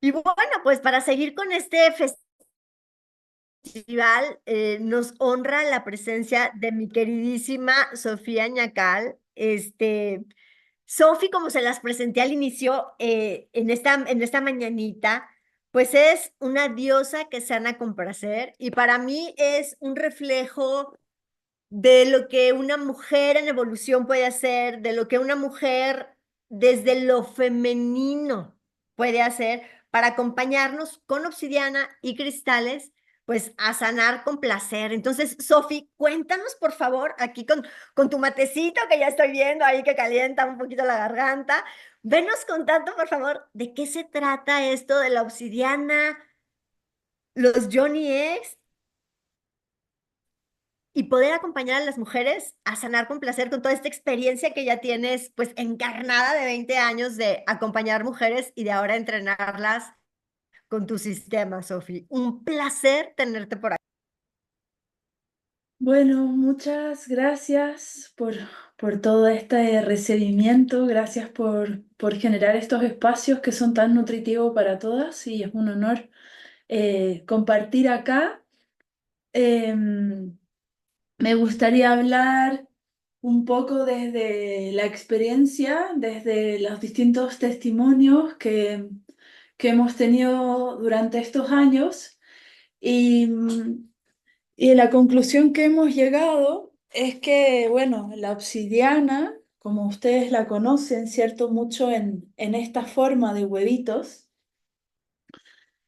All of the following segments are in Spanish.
Y bueno, pues para seguir con este festival, nos honra la presencia de mi queridísima Sofía Ñacal. Sofi, como se las presenté al inicio, en esta mañanita, pues es una diosa que sana con placer y para mí es un reflejo de lo que una mujer en evolución puede hacer, de lo que una mujer desde lo femenino puede hacer para acompañarnos con obsidiana y cristales, pues a sanar con placer. Entonces, Sofi, cuéntanos por favor, aquí con tu matecito que ya estoy viendo ahí que calienta un poquito la garganta, venos contando por favor de qué se trata esto de la obsidiana, los Johnny Eggs y poder acompañar a las mujeres a sanar con placer con toda esta experiencia que ya tienes, pues encarnada de 20 años de acompañar mujeres y de ahora entrenarlas con tu sistema, Sofi. Un placer tenerte por aquí. Bueno, muchas gracias por todo este recibimiento, gracias por generar estos espacios que son tan nutritivos para todas y es un honor compartir acá. Em, Me gustaría hablar un poco desde la experiencia, desde los distintos testimonios que hemos tenido durante estos años y, y la conclusión que hemos llegado es que, bueno, la obsidiana, como ustedes la conocen, ¿cierto? Mucho en esta forma de huevitos.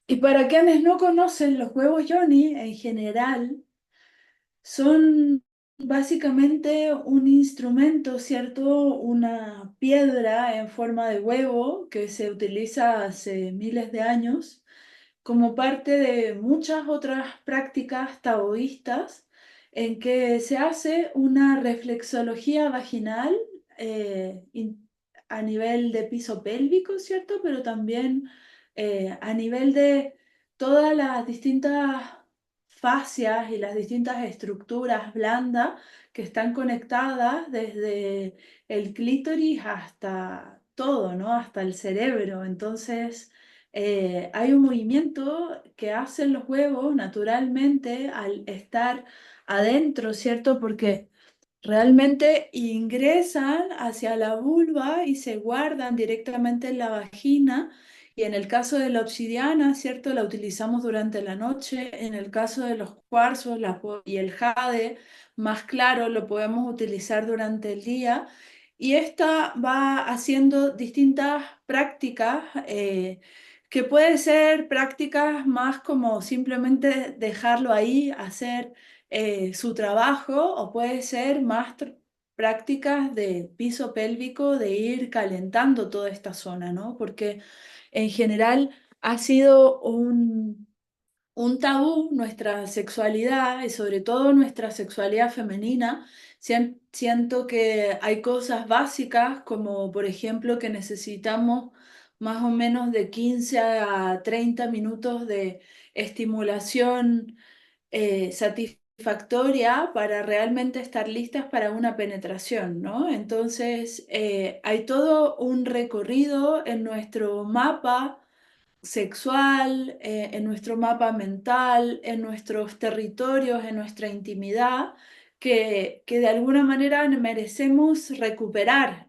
Y para quienes no conocen los huevos Johnny en general, son básicamente un instrumento, ¿cierto? Una piedra en forma de huevo que se utiliza hace miles de años como parte de muchas otras prácticas taoístas en que se hace una reflexología vaginal eh, in- a nivel de piso pélvico, ¿cierto? Pero también a nivel de todas las distintas fascias y las distintas estructuras blandas que están conectadas desde el clítoris hasta todo, ¿no? Hasta el cerebro. Entonces, hay un movimiento que hacen los huevos naturalmente al estar adentro, ¿cierto? Porque realmente ingresan hacia la vulva y se guardan directamente en la vagina. Y en el caso de la obsidiana, ¿cierto? La utilizamos durante la noche. En el caso de los cuarzos y el jade, más claro, lo podemos utilizar durante el día. Y esta va haciendo distintas prácticas que pueden ser prácticas más como simplemente dejarlo ahí, hacer su trabajo, o puede ser más prácticas de piso pélvico, de ir calentando toda esta zona, ¿no? Porque en general ha sido un tabú nuestra sexualidad y sobre todo nuestra sexualidad femenina. Siento que hay cosas básicas como por ejemplo que necesitamos más o menos de 15 a 30 minutos de estimulación satisfactoria para realmente estar listas para una penetración, ¿no? Entonces, hay todo un recorrido en nuestro mapa sexual, en nuestro mapa mental, en nuestros territorios, en nuestra intimidad, que de alguna manera merecemos recuperar.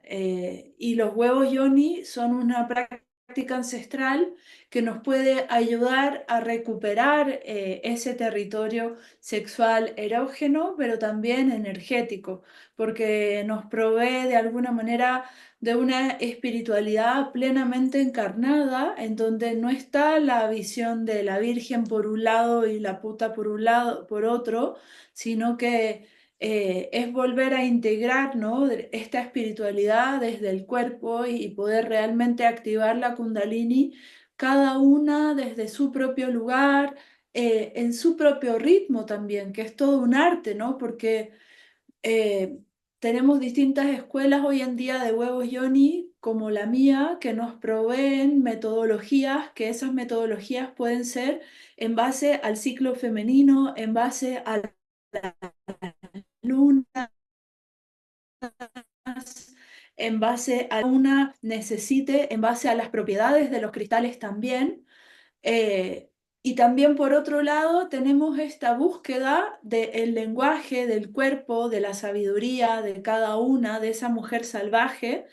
Y los huevos yoni son una práctica ancestral que nos puede ayudar a recuperar ese territorio sexual erógeno, pero también energético, porque nos provee de alguna manera de una espiritualidad plenamente encarnada, en donde no está la visión de la Virgen por un lado y la puta por un lado, por otro, sino que es volver a integrar, ¿no? Esta espiritualidad desde el cuerpo y poder realmente activar la Kundalini, cada una desde su propio lugar, en su propio ritmo también, que es todo un arte, ¿no? Porque eh, tenemos distintas escuelas hoy en día de huevos Yoni, como la mía, que nos proveen metodologías, que esas metodologías pueden ser en base al ciclo femenino, en base a las lunas, en base a una necesite, en base a las propiedades de los cristales también. Eh, y también por otro lado tenemos esta búsqueda del lenguaje, del cuerpo, de la sabiduría de cada una, de esa mujer salvaje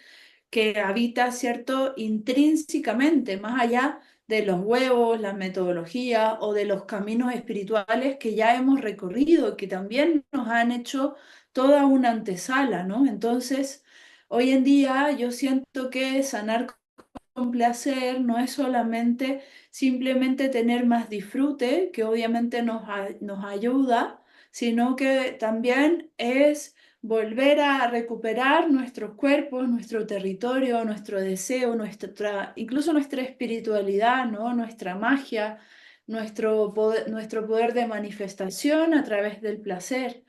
que habita, ¿cierto?, intrínsecamente, más allá de los huevos, la metodología o de los caminos espirituales que ya hemos recorrido, que también nos han hecho toda una antesala, ¿no? Entonces, hoy en día yo siento que sanar con placer no es solamente simplemente tener más disfrute, que obviamente nos ayuda, sino que también es volver a recuperar nuestros cuerpos, nuestro territorio, nuestro deseo, incluso nuestra espiritualidad, ¿no? Nuestra magia, nuestro poder de manifestación a través del placer.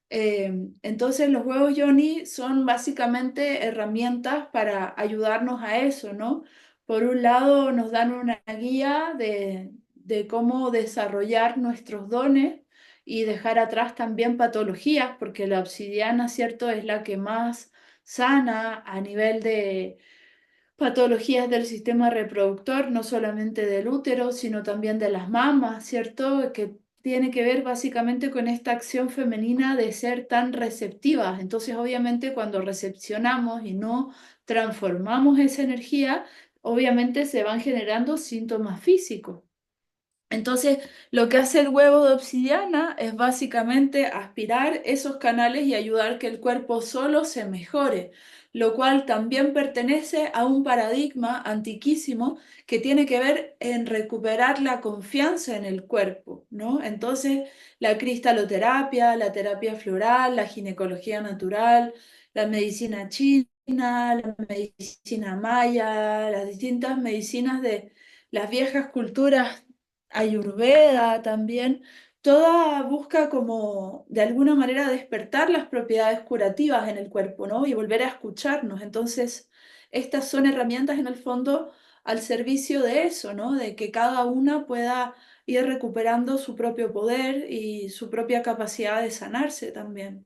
Entonces los huevos Yoni son básicamente herramientas para ayudarnos a eso, ¿no? Por un lado nos dan una guía de cómo desarrollar nuestros dones y dejar atrás también patologías, porque la obsidiana, ¿cierto?, es la que más sana a nivel de patologías del sistema reproductor, no solamente del útero, sino también de las mamas, ¿cierto? Que tiene que ver básicamente con esta acción femenina de ser tan receptivas. Entonces, obviamente, cuando recepcionamos y no transformamos esa energía, obviamente se van generando síntomas físicos. Entonces, lo que hace el huevo de obsidiana es básicamente aspirar esos canales y ayudar que el cuerpo solo se mejore, lo cual también pertenece a un paradigma antiquísimo que tiene que ver en recuperar la confianza en el cuerpo, ¿no? Entonces, la cristaloterapia, la terapia floral, la ginecología natural, la medicina china, la medicina maya, las distintas medicinas de las viejas culturas Ayurveda también, toda busca como de alguna manera despertar las propiedades curativas en el cuerpo, ¿no? Y volver a escucharnos. Entonces, estas son herramientas en el fondo al servicio de eso, ¿no? De que cada una pueda ir recuperando su propio poder y su propia capacidad de sanarse también.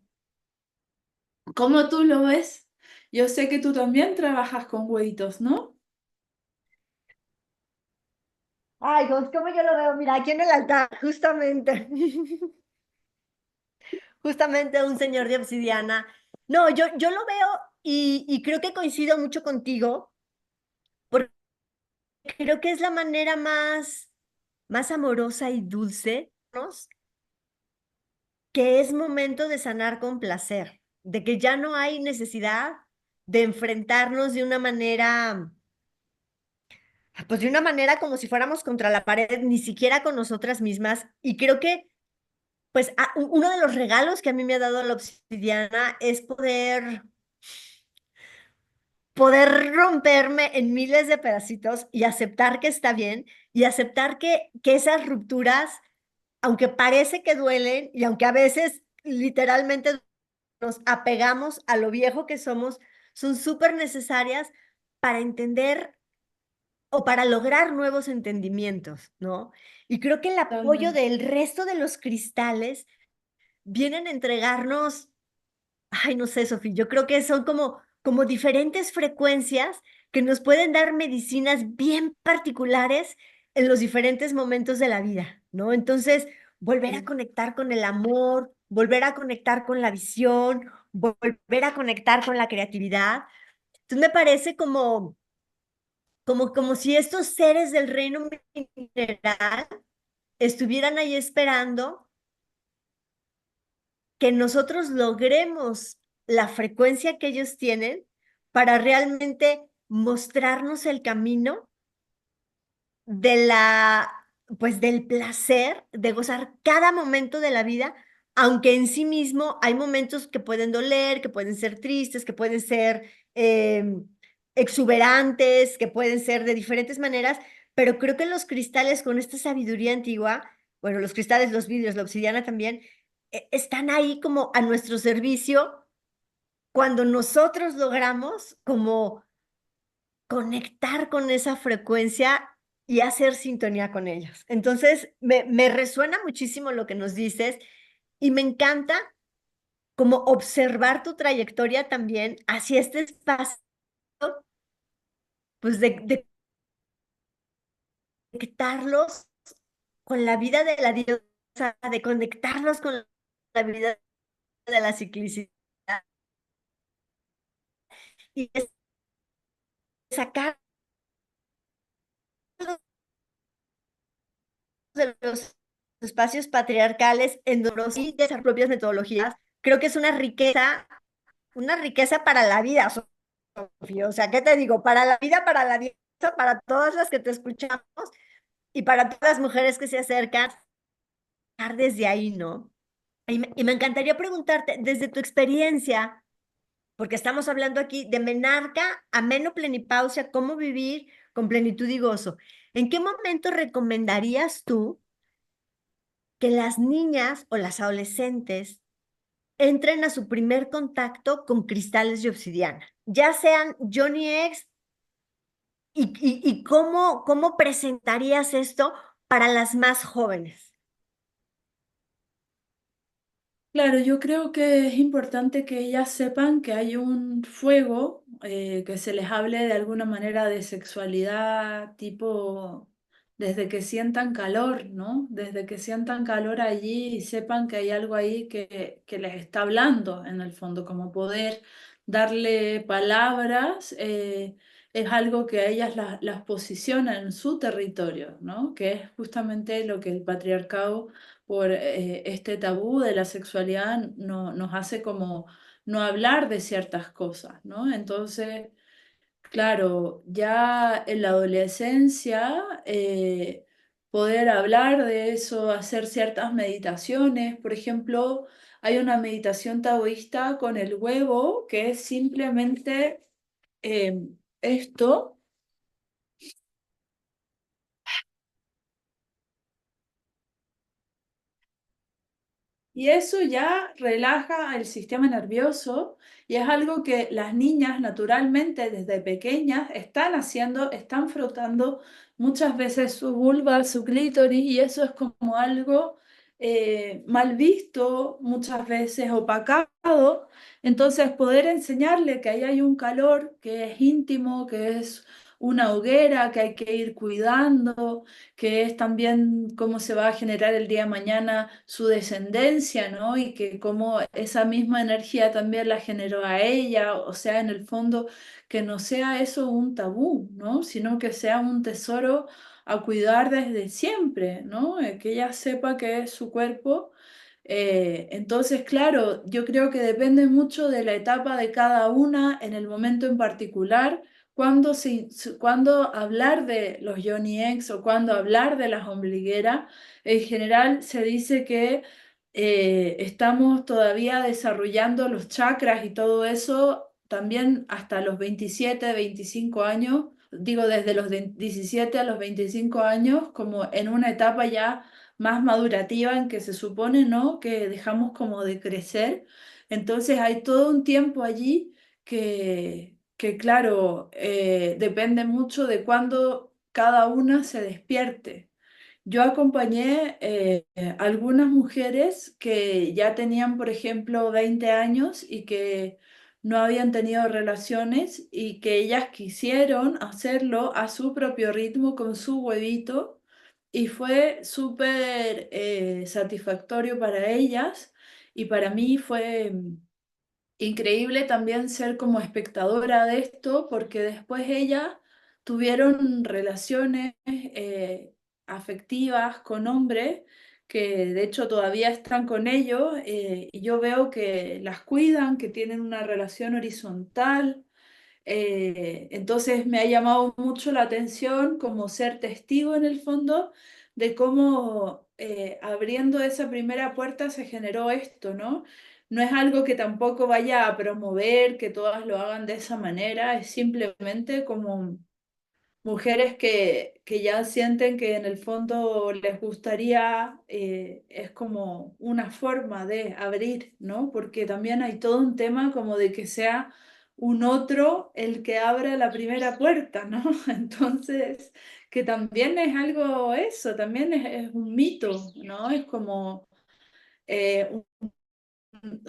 ¿Cómo tú lo ves? Yo sé que tú también trabajas con huevitos, ¿no? Ay, ¿cómo yo lo veo? Mira, aquí en el altar, justamente, justamente un señor de obsidiana. No, yo lo veo y creo que coincido mucho contigo, porque creo que es la manera más amorosa y dulce, ¿no?, que es momento de sanar con placer, de que ya no hay necesidad de enfrentarnos de una manera, pues de una manera como si fuéramos contra la pared, ni siquiera con nosotras mismas. Y creo que, pues, uno de los regalos que a mí me ha dado la obsidiana es poder romperme en miles de pedacitos y aceptar que está bien y aceptar que esas rupturas, aunque parece que duelen y aunque a veces literalmente nos apegamos a lo viejo que somos, son súper necesarias para entender o para lograr nuevos entendimientos, ¿no? Y creo que el apoyo Totalmente. del resto de los cristales vienen a entregarnos, ay, no sé, Sofía, yo creo que son como diferentes frecuencias que nos pueden dar medicinas bien particulares en los diferentes momentos de la vida, ¿no? Entonces, volver a Sí. conectar con el amor, volver a conectar con la visión, volver a conectar con la creatividad. Entonces, me parece como si estos seres del reino mineral estuvieran ahí esperando que nosotros logremos la frecuencia que ellos tienen para realmente mostrarnos el camino de pues del placer de gozar cada momento de la vida, aunque en sí mismo hay momentos que pueden doler, que pueden ser tristes, que pueden ser exuberantes, que pueden ser de diferentes maneras, pero creo que los cristales con esta sabiduría antigua, bueno, los cristales, los vidrios, la obsidiana también, están ahí como a nuestro servicio cuando nosotros logramos como conectar con esa frecuencia y hacer sintonía con ellos. Entonces, me resuena muchísimo lo que nos dices y me encanta como observar tu trayectoria también hacia este espacio, pues de conectarlos con la vida de la diosa, de conectarlos con la vida de la ciclicidad y de sacar de los espacios patriarcales en donde sí de esas propias metodologías. Creo que es una riqueza para la vida, Sofía. O sea, ¿qué te digo? Para la vida, para todas las que te escuchamos y para todas las mujeres que se acercan, desde ahí, ¿no? Y me encantaría preguntarte, desde tu experiencia, porque estamos hablando aquí de menarca, ameno, plenipausia, cómo vivir con plenitud y gozo. ¿En qué momento recomendarías tú que las niñas o las adolescentes entren a su primer contacto con cristales de obsidiana? Ya sean Johnny X, y cómo presentarías esto para las más jóvenes. Claro, yo creo que es importante que ellas sepan que hay un fuego, que se les hable de alguna manera de sexualidad, tipo desde que sientan calor, ¿no? Desde que sientan calor allí y sepan que hay algo ahí que les está hablando en el fondo, como poder darle palabras, es algo que a ellas las posiciona en su territorio, ¿no? Que es justamente lo que el patriarcado por este tabú de la sexualidad nos hace como no hablar de ciertas cosas, ¿no? Entonces, claro, ya en la adolescencia, poder hablar de eso, hacer ciertas meditaciones, por ejemplo, hay una meditación taoísta con el huevo que es simplemente esto. Y eso ya relaja el sistema nervioso y es algo que las niñas naturalmente desde pequeñas están haciendo, están frotando muchas veces su vulva, su clítoris y eso es como algo mal visto, muchas veces opacado. Entonces poder enseñarle que ahí hay un calor que es íntimo, que es una hoguera que hay que ir cuidando, que es también cómo se va a generar el día de mañana su descendencia, ¿no? Y que cómo esa misma energía también la generó a ella, o sea, en el fondo, que no sea eso un tabú, ¿no? Sino que sea un tesoro a cuidar desde siempre, ¿no? Que ella sepa que es su cuerpo. Entonces, claro, yo creo que depende mucho de la etapa de cada una en el momento en particular cuando hablar de los Johnny X o cuando hablar de las ombligueras, en general se dice que estamos todavía desarrollando los chakras y todo eso también hasta los 27, 25 años, digo desde los 17 a los 25 años, como en una etapa ya más madurativa en que se supone, ¿no? Que dejamos como de crecer. Entonces hay todo un tiempo allí que claro, depende mucho de cuándo cada una se despierte. Yo acompañé algunas mujeres que ya tenían, por ejemplo, 20 años y que no habían tenido relaciones y que ellas quisieron hacerlo a su propio ritmo con su huevito y fue súper satisfactorio para ellas y para mí fue increíble también ser como espectadora de esto, porque después ellas tuvieron relaciones afectivas con hombres que de hecho todavía están con ellos y yo veo que las cuidan, que tienen una relación horizontal. Entonces me ha llamado mucho la atención como ser testigo en el fondo de cómo abriendo esa primera puerta se generó esto, ¿no? No es algo que tampoco vaya a promover que todas lo hagan de esa manera, es simplemente como mujeres que ya sienten que en el fondo les gustaría, es como una forma de abrir, ¿no? Porque también hay todo un tema como de que sea un otro el que abra la primera puerta, ¿no? Entonces, que también es algo eso, también es un mito, ¿no? Es como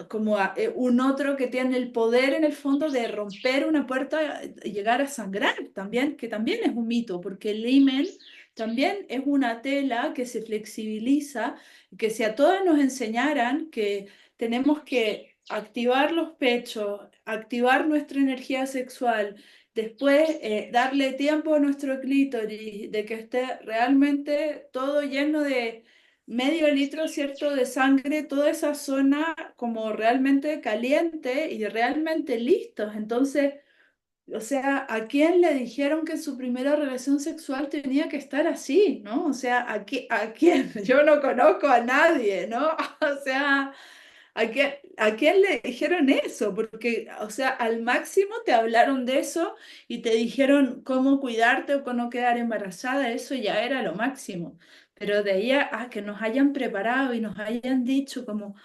como un otro que tiene el poder en el fondo de romper una puerta y llegar a sangrar también, que también es un mito, porque el himen también es una tela que se flexibiliza, que si a todas nos enseñaran que tenemos que activar los pechos, activar nuestra energía sexual, después darle tiempo a nuestro clítoris, de que esté realmente todo lleno de medio litro, ¿cierto?, de sangre, toda esa zona como realmente caliente y realmente listos. Entonces, o sea, ¿a quién le dijeron que su primera relación sexual tenía que estar así, ¿no? O sea, ¿a quién? Yo no conozco a nadie, ¿no? O sea, ¿a quién le dijeron eso? Porque, o sea, al máximo te hablaron de eso y te dijeron cómo cuidarte o cómo quedar embarazada, eso ya era lo máximo. Pero de ahí a que nos hayan preparado y nos hayan dicho como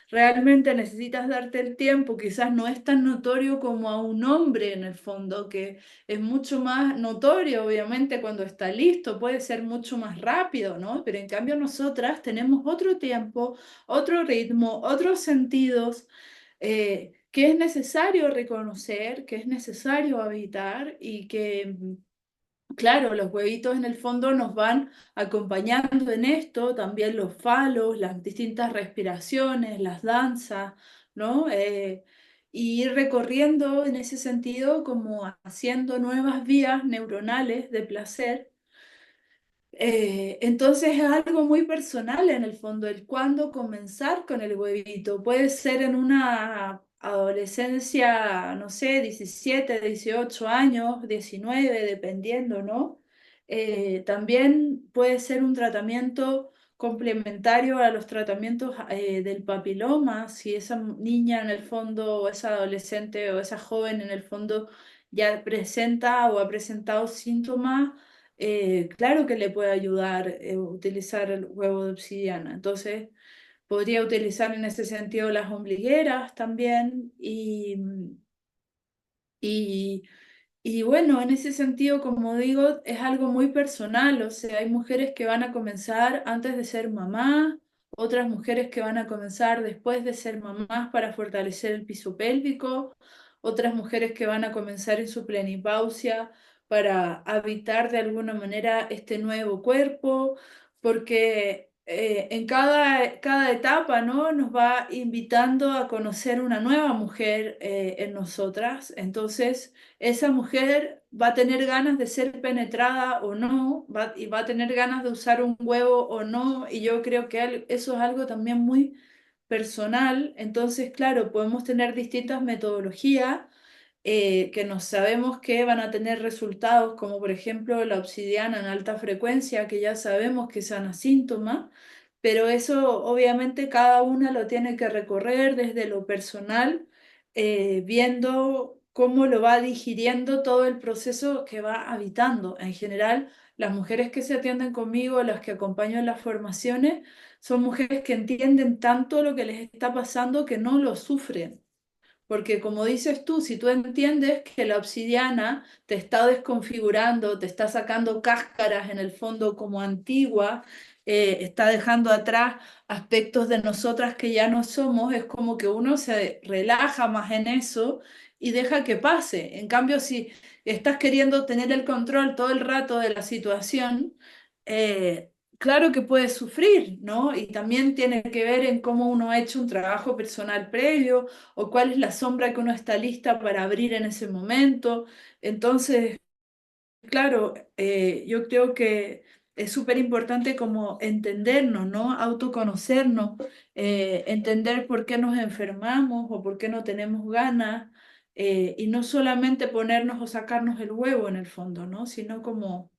realmente necesitas darte el tiempo, quizás no es tan notorio como a un hombre en el fondo, que es mucho más notorio, obviamente, cuando está listo, puede ser mucho más rápido, ¿no? Pero en cambio nosotras tenemos otro tiempo, otro ritmo, otros sentidos, que es necesario reconocer, que es necesario habitar y que claro, los huevitos en el fondo nos van acompañando en esto, también los falos, las distintas respiraciones, las danzas, ¿no? Y ir recorriendo en ese sentido como haciendo nuevas vías neuronales de placer. Entonces es algo muy personal en el fondo, el cuándo comenzar con el huevito. Puede ser en una adolescencia, no sé, 17, 18 años, 19, dependiendo, ¿no? También puede ser un tratamiento complementario a los tratamientos del papiloma, si esa niña en el fondo, o esa adolescente o esa joven en el fondo ya presenta o ha presentado síntomas, claro que le puede ayudar utilizar el huevo de obsidiana. Entonces, podría utilizar en ese sentido las ombligueras también y, y bueno, en ese sentido, como digo, es algo muy personal, o sea, hay mujeres que van a comenzar antes de ser mamá, otras mujeres que van a comenzar después de ser mamás para fortalecer el piso pélvico, otras mujeres que van a comenzar en su plenipausia para habitar de alguna manera este nuevo cuerpo, porque en cada etapa, ¿no?, nos va invitando a conocer una nueva mujer en nosotras, entonces esa mujer va a tener ganas de ser penetrada o no, y va a tener ganas de usar un huevo o no, y yo creo que eso es algo también muy personal. Entonces, claro, podemos tener distintas metodologías que nos sabemos que van a tener resultados, como por ejemplo la obsidiana en alta frecuencia, que ya sabemos que sana síntomas, pero eso obviamente cada una lo tiene que recorrer desde lo personal, viendo cómo lo va digiriendo todo el proceso que va habitando. En general, las mujeres que se atienden conmigo, las que acompaño en las formaciones, son mujeres que entienden tanto lo que les está pasando que no lo sufren. Porque como dices tú, si tú entiendes que la obsidiana te está desconfigurando, te está sacando cáscaras en el fondo como antigua, está dejando atrás aspectos de nosotras que ya no somos, es como que uno se relaja más en eso y deja que pase. En cambio, si estás queriendo tener el control todo el rato de la situación, claro que puedes sufrir, ¿no? Y también tiene que ver en cómo uno ha hecho un trabajo personal previo o cuál es la sombra que uno está lista para abrir en ese momento. Entonces, claro, yo creo que es súper importante como entendernos, ¿no? Autoconocernos, entender por qué nos enfermamos o por qué no tenemos ganas, y no solamente ponernos o sacarnos el huevo en el fondo, ¿no? Sino como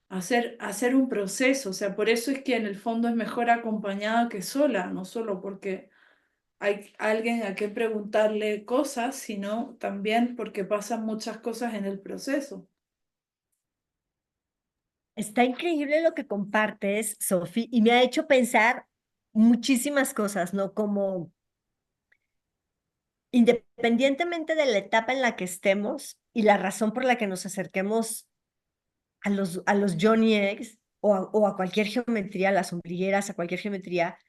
hacer un proceso. O sea, por eso es que en el fondo es mejor acompañada que sola, no solo porque hay alguien a quien preguntarle cosas, sino también porque pasan muchas cosas en el proceso. Está increíble lo que compartes, Sofi, y me ha hecho pensar muchísimas cosas, ¿no? Como independientemente de la etapa en la que estemos y la razón por la que nos acerquemos a los Johnny Eggs o a cualquier geometría, a las ombligueras, a cualquier geometría,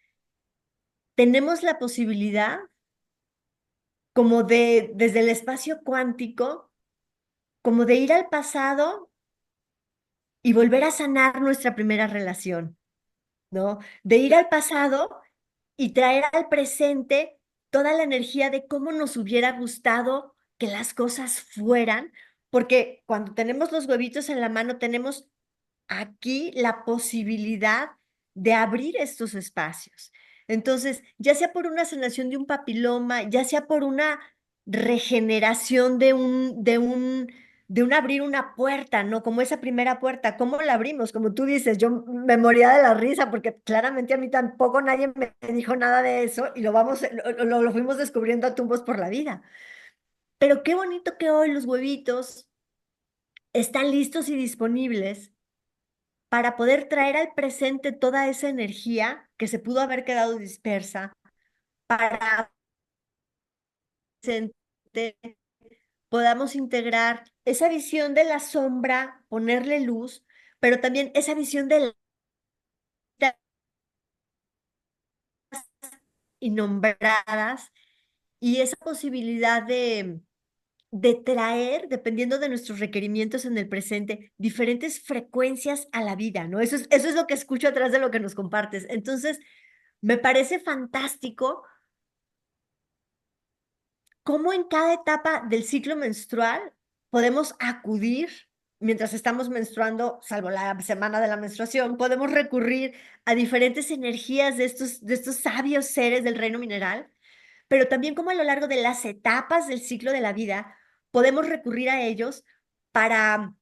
tenemos la posibilidad como desde el espacio cuántico, como de ir al pasado y volver a sanar nuestra primera relación, ¿no? De ir al pasado y traer al presente toda la energía de cómo nos hubiera gustado que las cosas fueran, porque cuando tenemos los huevitos en la mano, tenemos aquí la posibilidad de abrir estos espacios. Entonces, ya sea por una sanación de un papiloma, ya sea por una regeneración de un abrir una puerta, ¿no? Como esa primera puerta, ¿cómo la abrimos? Como tú dices, yo me moría de la risa porque claramente a mí tampoco nadie me dijo nada de eso y lo fuimos descubriendo a tumbos por la vida. Pero qué bonito que hoy los huevitos están listos y disponibles para poder traer al presente toda esa energía que se pudo haber quedado dispersa, para que podamos integrar esa visión de la sombra, ponerle luz, pero también esa visión de las innombradas y esa posibilidad de traer, dependiendo de nuestros requerimientos en el presente, diferentes frecuencias a la vida, ¿no? Eso es lo que escucho atrás de lo que nos compartes. Entonces, me parece fantástico cómo en cada etapa del ciclo menstrual podemos acudir, mientras estamos menstruando, salvo la semana de la menstruación, podemos recurrir a diferentes energías de estos sabios seres del reino mineral, pero también como a lo largo de las etapas del ciclo de la vida podemos recurrir a ellos para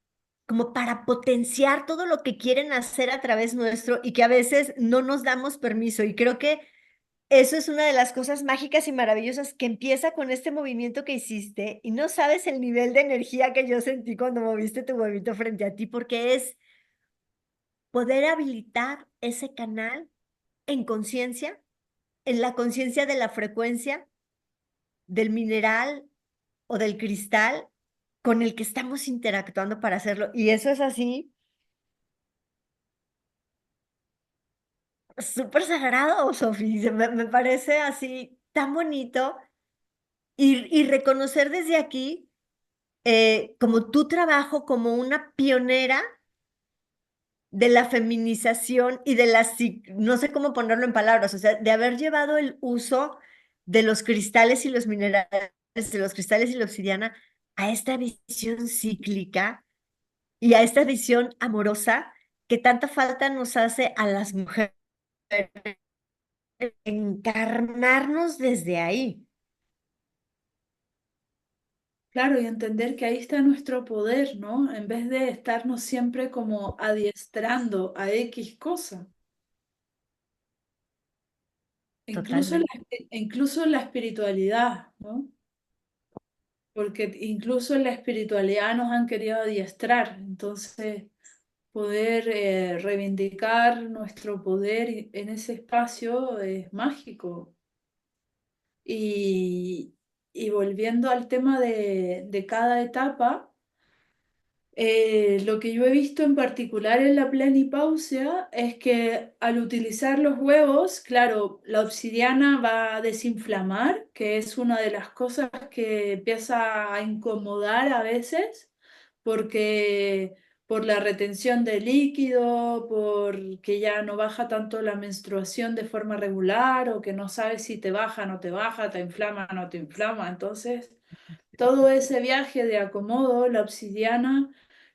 como para potenciar todo lo que quieren hacer a través nuestro y que a veces no nos damos permiso. Y creo que eso es una de las cosas mágicas y maravillosas que empieza con este movimiento que hiciste y no sabes el nivel de energía que yo sentí cuando moviste tu huevito frente a ti, porque es poder habilitar ese canal en conciencia, en la conciencia de la frecuencia del mineral o del cristal con el que estamos interactuando para hacerlo. Y eso es así, súper sagrado, Sofi. Me parece así tan bonito y reconocer desde aquí como tu trabajo como una pionera de la feminización y de no sé cómo ponerlo en palabras, o sea, de haber llevado el uso de los cristales y los minerales, de los cristales y la obsidiana a esta visión cíclica y a esta visión amorosa que tanta falta nos hace a las mujeres encarnarnos desde ahí. Claro, y entender que ahí está nuestro poder, ¿no? En vez de estarnos siempre como adiestrando a X cosa. Incluso Totalmente. incluso la espiritualidad, ¿no? Porque incluso en la espiritualidad nos han querido adiestrar. Entonces, poder reivindicar nuestro poder en ese espacio es mágico. Y, y volviendo al tema de cada etapa, lo que yo he visto en particular en la plenipausia es que al utilizar los huevos, claro, la obsidiana va a desinflamar, que es una de las cosas que empieza a incomodar a veces, porque por la retención de líquido, porque ya no baja tanto la menstruación de forma regular, o que no sabes si te baja, no te baja, te inflama, no te inflama. Entonces, todo ese viaje de acomodo, la obsidiana,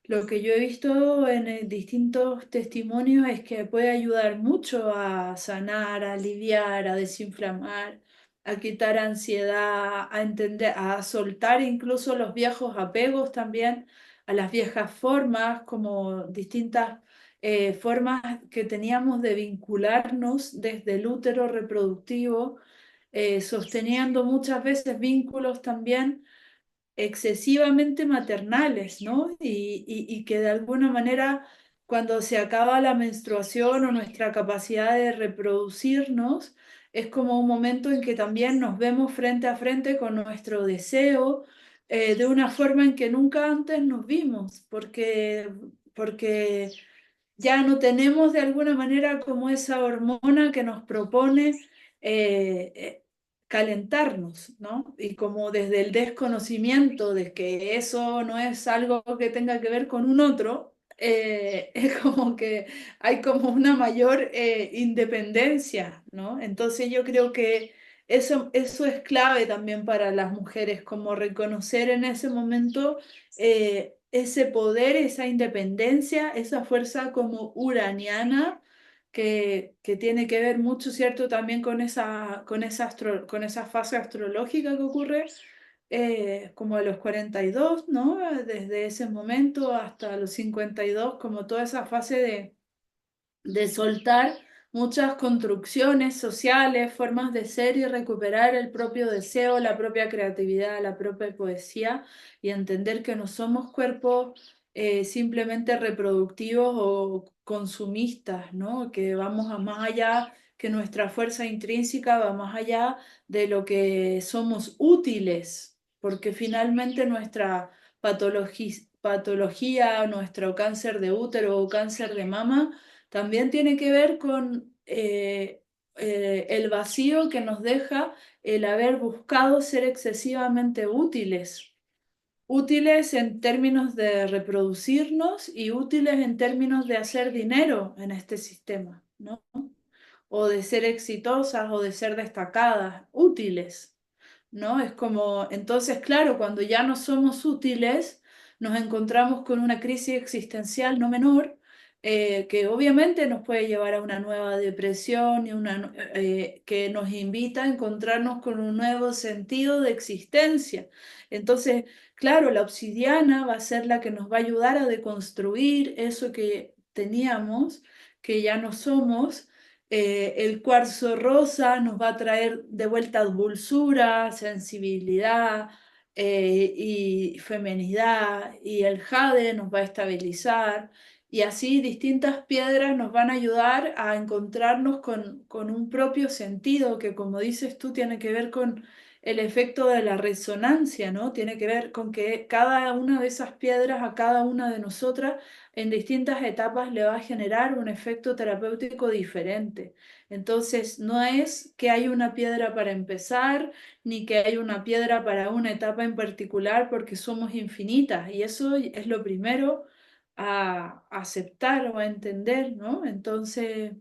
lo que yo he visto en distintos testimonios es que puede ayudar mucho a sanar, a aliviar, a desinflamar, a quitar ansiedad, a entender, a soltar incluso los viejos apegos también, a las viejas formas, como distintas formas que teníamos de vincularnos desde el útero reproductivo, sosteniendo muchas veces vínculos también excesivamente maternales, ¿no? Y que de alguna manera cuando se acaba la menstruación o nuestra capacidad de reproducirnos, es como un momento en que también nos vemos frente a frente con nuestro deseo de una forma en que nunca antes nos vimos, porque ya no tenemos de alguna manera como esa hormona que nos propone eh, eh, calentarnos, ¿no? Y como desde el desconocimiento de que eso no es algo que tenga que ver con un otro, es como que hay como una mayor independencia, ¿no? Entonces yo creo que eso es clave también para las mujeres, como reconocer en ese momento ese poder, esa independencia, esa fuerza como uraniana que tiene que ver mucho, ¿cierto? También con esa fase astrológica que ocurre como a los 42, ¿no? Desde ese momento hasta los 52, como toda esa fase de soltar muchas construcciones sociales, formas de ser y recuperar el propio deseo, la propia creatividad, la propia poesía y entender que no somos cuerpos simplemente reproductivos o consumistas, ¿no? Que vamos a más allá, que nuestra fuerza intrínseca va más allá de lo que somos útiles, porque finalmente nuestra patología, nuestro cáncer de útero o cáncer de mama, también tiene que ver con el vacío que nos deja el haber buscado ser excesivamente útiles. Útiles en términos de reproducirnos y útiles en términos de hacer dinero en este sistema, ¿no? O de ser exitosas o de ser destacadas, útiles, ¿no? Es como, entonces, claro, cuando ya no somos útiles, nos encontramos con una crisis existencial no menor, que obviamente nos puede llevar a una nueva depresión y que nos invita a encontrarnos con un nuevo sentido de existencia. Entonces, claro, la obsidiana va a ser la que nos va a ayudar a deconstruir eso que teníamos, que ya no somos. El cuarzo rosa nos va a traer de vuelta dulzura, sensibilidad y femenidad, y el jade nos va a estabilizar, y así distintas piedras nos van a ayudar a encontrarnos con un propio sentido que, como dices tú, tiene que ver con el efecto de la resonancia, ¿no? Tiene que ver con que cada una de esas piedras a cada una de nosotras en distintas etapas le va a generar un efecto terapéutico diferente. Entonces, no es que hay una piedra para empezar, ni que hay una piedra para una etapa en particular, porque somos infinitas, y eso es lo primero a aceptar o a entender, ¿no? Entonces,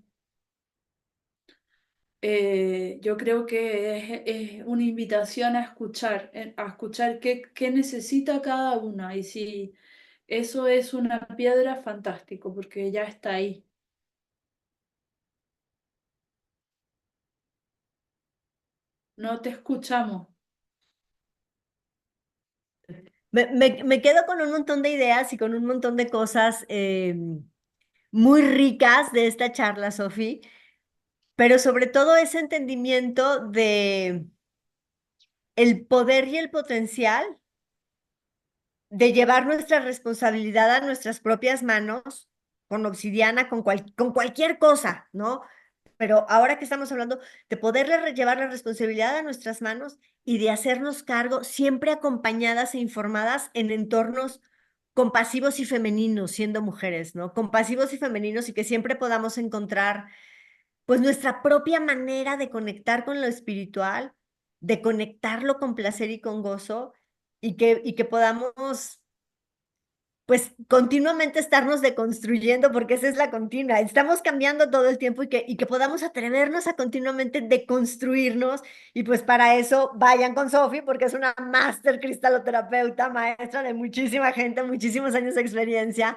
yo creo que es una invitación a escuchar qué necesita cada una, y si eso es una piedra, fantástico, porque ya está ahí. No te escuchamos. Me quedo con un montón de ideas y con un montón de cosas muy ricas de esta charla, Sofi, pero sobre todo ese entendimiento de el poder y el potencial de llevar nuestra responsabilidad a nuestras propias manos, con obsidiana, con cualquier cosa, ¿no? Pero ahora que estamos hablando de poderle llevar la responsabilidad a nuestras manos y de hacernos cargo, siempre acompañadas e informadas en entornos compasivos y femeninos, siendo mujeres, ¿no? Compasivos y femeninos y que siempre podamos encontrar, pues, nuestra propia manera de conectar con lo espiritual, de conectarlo con placer y con gozo y que podamos pues continuamente estarnos deconstruyendo, porque esa es la continua. Estamos cambiando todo el tiempo y que podamos atrevernos a continuamente deconstruirnos. Y pues para eso vayan con Sofi, porque es una máster cristaloterapeuta, maestra de muchísima gente, muchísimos años de experiencia,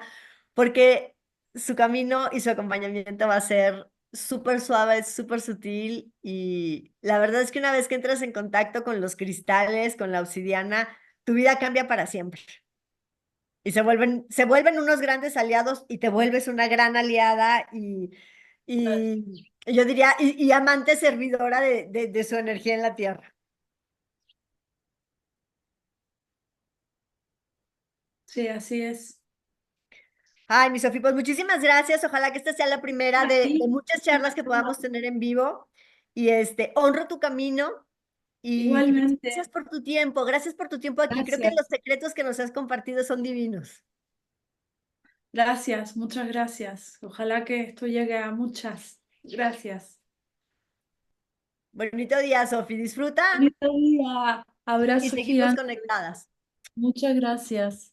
porque su camino y su acompañamiento va a ser súper suave, súper sutil. Y la verdad es que una vez que entras en contacto con los cristales, con la obsidiana, tu vida cambia para siempre. Y se vuelven unos grandes aliados y te vuelves una gran aliada y yo diría, y amante servidora de su energía en la tierra. Sí, así es. Ay, mi Sofía, pues muchísimas gracias. Ojalá que esta sea la primera A de ti. muchas charlas que podamos tener en vivo. Y honro tu camino y pues, Igualmente, gracias por tu tiempo. Gracias por tu tiempo aquí. Creo que los gracias. secretos que nos has compartido son divinos. Gracias, muchas gracias. Ojalá que esto llegue a muchas. Gracias. Bonito día, Sofi. Disfruta Bonito día. y Abrazo seguimos gigante. conectadas. Muchas gracias.